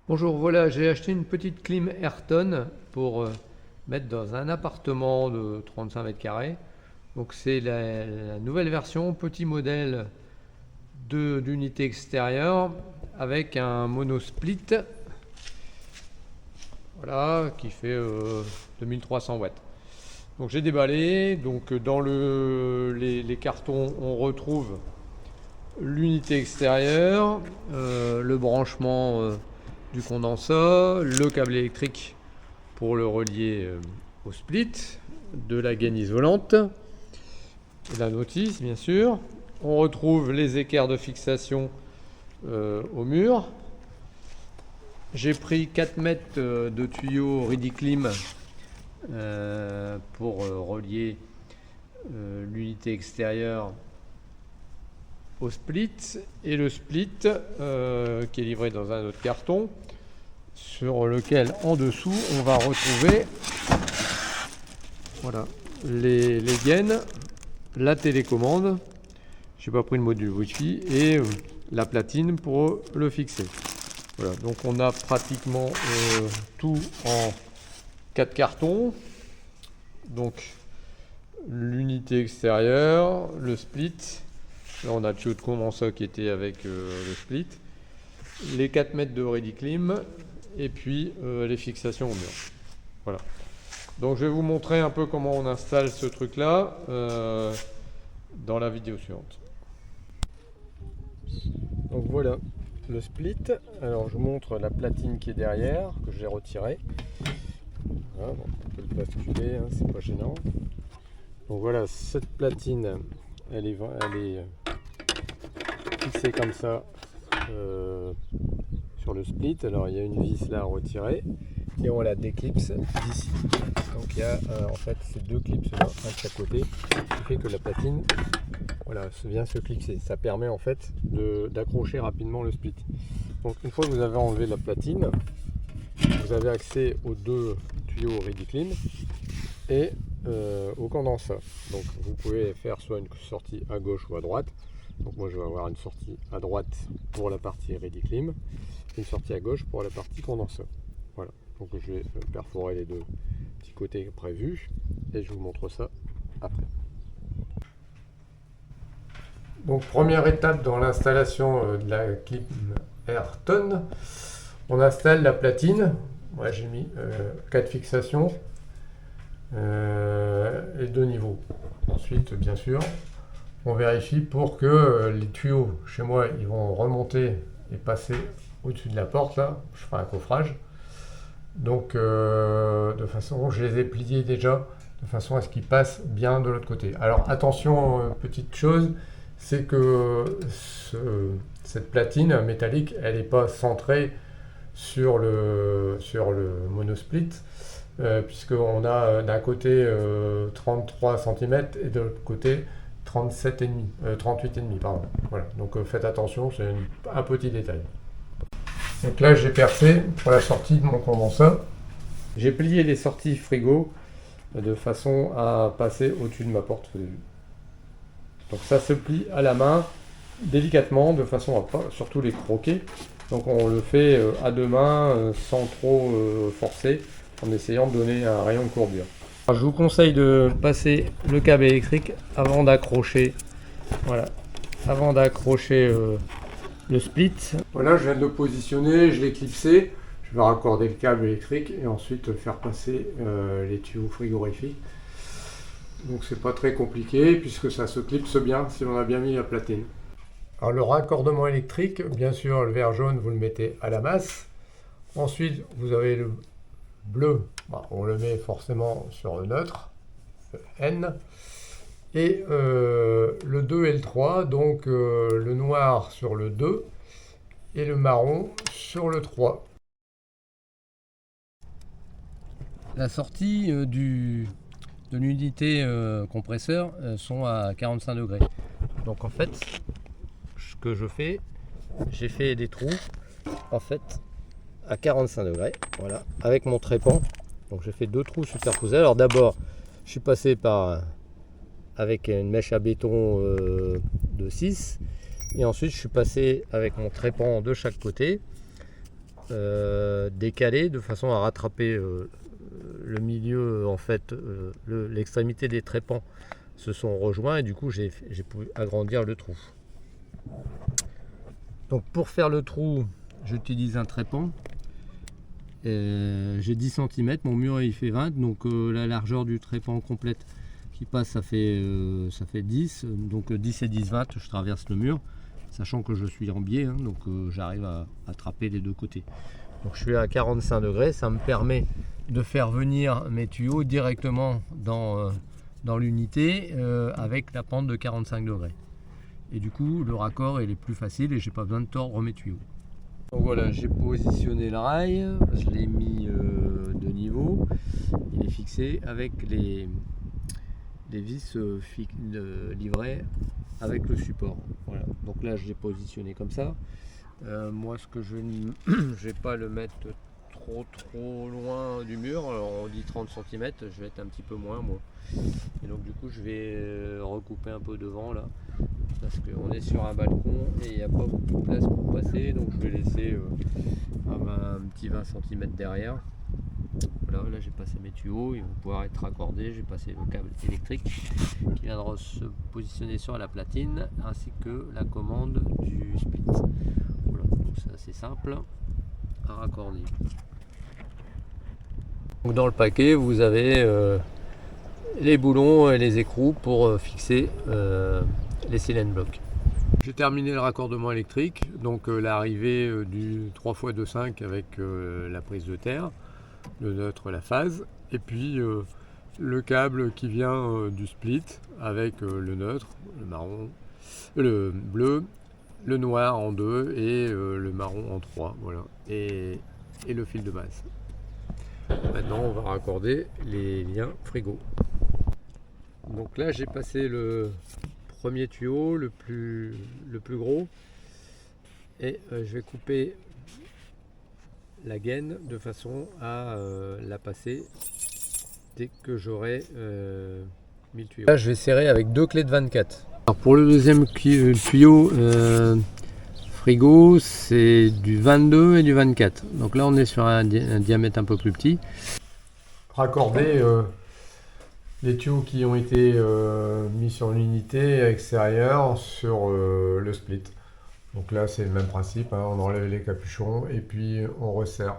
Bonjour, voilà, j'ai acheté une petite clim Ayrton pour mettre dans un appartement de 35 mètres carrés. Donc c'est la nouvelle version, petit modèle d'unité extérieure avec un monosplit, voilà, qui fait 2300 watts. Donc j'ai déballé, donc dans les cartons on retrouve l'unité extérieure, le branchement du condensat, le câble électrique pour le relier au split, de la gaine isolante, la notice bien sûr. On retrouve les équerres de fixation au mur. J'ai pris 4 mètres de tuyaux Ridiclim pour relier l'unité extérieure au split, et le split qui est livré dans un autre carton sur lequel en dessous on va retrouver voilà, les gaines, la télécommande, j'ai pas pris le module Wi-Fi, et la platine pour le fixer. Voilà, donc on a pratiquement tout en 4 cartons. Donc l'unité extérieure, le split. Là, on a le tuyau de condensat qui était avec le split, les 4 mètres de Ridiclim, et puis les fixations au mur. Voilà. Donc je vais vous montrer un peu comment on installe ce truc là dans la vidéo suivante. Donc voilà le split. Alors je vous montre la platine qui est derrière, que j'ai retirée. Voilà, bon, on peut le basculer, hein, c'est pas gênant. Donc voilà, cette platine, elle est fixé comme ça sur le split. Alors il y a une vis là à retirer et on la déclipse d'ici. Donc il y a en fait ces deux clips là, un de chaque côté, qui fait que la platine, voilà, vient se clipser. Ça permet en fait d'accrocher rapidement le split. Donc une fois que vous avez enlevé la platine, vous avez accès aux deux tuyaux Ridiclim et au condensat. Donc vous pouvez faire soit une sortie à gauche ou à droite. Donc moi je vais avoir une sortie à droite pour la partie Ridiclim et une sortie à gauche pour la partie condensat. Voilà, donc je vais perforer les deux petits côtés prévus et je vous montre ça après. Donc première étape dans l'installation de la clim Ayrton, on installe la platine. Moi j'ai mis 4 fixations et 2 niveaux. Ensuite bien sûr on vérifie pour que les tuyaux chez moi ils vont remonter et passer au-dessus de la porte. Là je ferai un coffrage, donc de façon, je les ai pliés déjà de façon à ce qu'ils passent bien de l'autre côté. Alors attention, petite chose, c'est que cette platine métallique elle n'est pas centrée sur le monosplit, puisqu'on a d'un côté 33 cm et de l'autre côté 38,5, pardon. Voilà, donc faites attention, c'est un petit détail. Donc là j'ai percé pour la sortie de mon condensat. J'ai plié les sorties frigo de façon à passer au-dessus de ma porte. Donc ça se plie à la main délicatement de façon à pas surtout les croquer. Donc on le fait à deux mains sans trop forcer, en essayant de donner un rayon de courbure. Alors, je vous conseille de passer le câble électrique avant d'accrocher, voilà, avant d'accrocher le split. Voilà, je viens de le positionner, je l'ai clipsé. Je vais raccorder le câble électrique et ensuite faire passer les tuyaux frigorifiques. Donc c'est pas très compliqué puisque ça se clipse bien si on a bien mis la platine. Alors le raccordement électrique, bien sûr le vert jaune vous le mettez à la masse. Ensuite vous avez le bleu, on le met forcément sur le neutre, N. Et le 2 et le 3, donc le noir sur le 2 et le marron sur le 3. La sortie de l'unité compresseur sont à 45 degrés. Donc en fait, ce que je fais, j'ai fait des trous en fait à 45 degrés, voilà, avec mon trépan. Donc j'ai fait deux trous superposés. Alors d'abord, je suis passé avec une mèche à béton de 6, et ensuite je suis passé avec mon trépan de chaque côté décalé de façon à rattraper le milieu, en fait, l'extrémité des trépans se sont rejoints et du coup j'ai pu agrandir le trou. Donc pour faire le trou, j'utilise un trépan. J'ai 10 cm, mon mur il fait 20, donc la largeur du trépan complète qui passe ça fait 10, donc 10 et 10, 20, je traverse le mur, sachant que je suis en biais, hein, donc j'arrive à attraper les deux côtés. Donc je suis à 45 degrés, ça me permet de faire venir mes tuyaux directement dans l'unité avec la pente de 45 degrés. Et du coup le raccord il est plus facile et j'ai pas besoin de tordre mes tuyaux. Donc voilà, j'ai positionné le rail, je l'ai mis de niveau, il est fixé avec les vis livrées avec le support. Voilà. Donc là je l'ai positionné comme ça. Moi ce que je ne vais pas le mettre trop loin du mur, alors on dit 30 cm, je vais être un petit peu moins moi. Et donc du coup je vais recouper un peu devant là, parce qu'on est sur un balcon et il n'y a pas beaucoup de place pour passer, donc je vais laisser un petit 20 cm derrière. Voilà, là j'ai passé mes tuyaux, ils vont pouvoir être raccordés, j'ai passé le câble électrique qui viendra se positionner sur la platine, ainsi que la commande du split. Voilà, donc c'est assez simple à raccorder. Donc dans le paquet vous avez les boulons et les écrous pour fixer les cylindres blocs. J'ai terminé le raccordement électrique, donc l'arrivée du 3x2.5 avec la prise de terre, le neutre, la phase, et puis le câble qui vient du split avec le neutre, le marron, le bleu, le noir en 2 et le marron en 3, voilà, et le fil de base. Maintenant on va raccorder les liens frigo. Donc là j'ai passé le premier tuyau, le plus gros, et je vais couper la gaine de façon à la passer dès que j'aurai mis le tuyau. Là je vais serrer avec 2 clés de 24. Alors pour le deuxième tuyau frigo, c'est du 22 et du 24. Donc là on est sur un diamètre un peu plus petit. Raccorder les tuyaux qui ont été mis sur l'unité extérieure sur le split. Donc là c'est le même principe, hein, on enlève les capuchons et puis on resserre.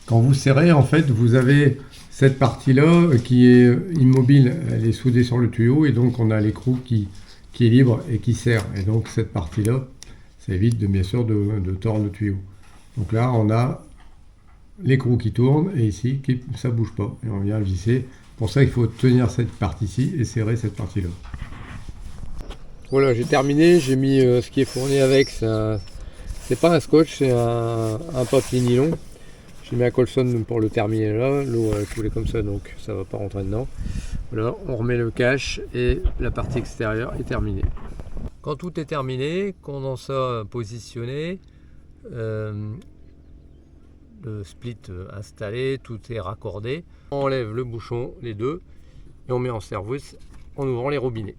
Quand vous serrez, en fait, vous avez cette partie-là qui est immobile, elle est soudée sur le tuyau et donc on a l'écrou qui est libre et qui serre. Et donc cette partie-là, ça évite bien sûr de tordre le tuyau. Donc là on a l'écrou qui tourne et ici ça bouge pas et on vient le visser. Pour ça il faut tenir cette partie-ci et serrer cette partie-là. Voilà, j'ai terminé, j'ai mis ce qui est fourni avec, c'est pas un scotch, c'est un papier nylon. J'ai mis un Colson pour le terminer là, l'eau a coulé comme ça donc ça va pas rentrer dedans. Voilà, on remet le cache et la partie extérieure est terminée. Quand tout est terminé, condensat positionné, le split installé, tout est raccordé, on enlève le bouchon, les deux, et on met en service en ouvrant les robinets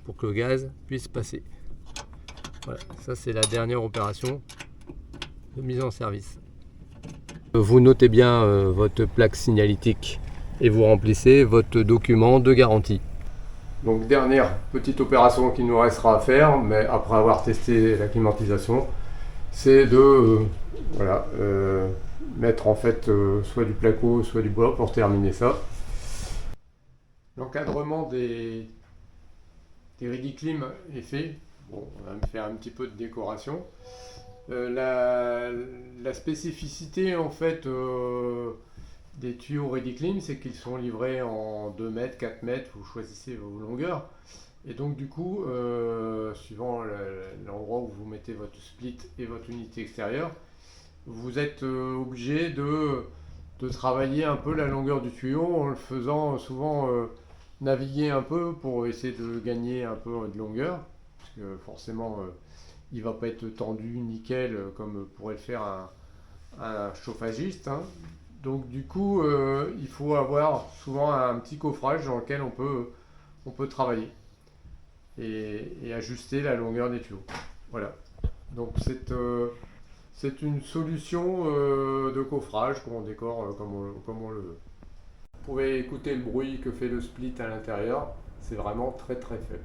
pour que le gaz puisse passer. Voilà, ça c'est la dernière opération de mise en service. Vous notez bien votre plaque signalétique et vous remplissez votre document de garantie. Donc dernière petite opération qu'il nous restera à faire, mais après avoir testé la climatisation, c'est de mettre en fait soit du placo, soit du bois pour terminer ça. L'encadrement des Ridiclim est fait. Bon, on va me faire un petit peu de décoration. La spécificité en fait des tuyaux Ridiclim, c'est qu'ils sont livrés en 2 mètres, 4 mètres, vous choisissez vos longueurs. Et donc du coup, suivant l'endroit où vous mettez votre split et votre unité extérieure, vous êtes obligé de travailler un peu la longueur du tuyau en le faisant souvent naviguer un peu pour essayer de gagner un peu de longueur. Parce que forcément, il ne va pas être tendu nickel comme pourrait le faire un chauffagiste, hein. Donc du coup, il faut avoir souvent un petit coffrage dans lequel on peut travailler et ajuster la longueur des tuyaux. Voilà. Donc C'est une solution de coffrage qu'on décore comme on le veut. Vous pouvez écouter le bruit que fait le split à l'intérieur, c'est vraiment très très faible.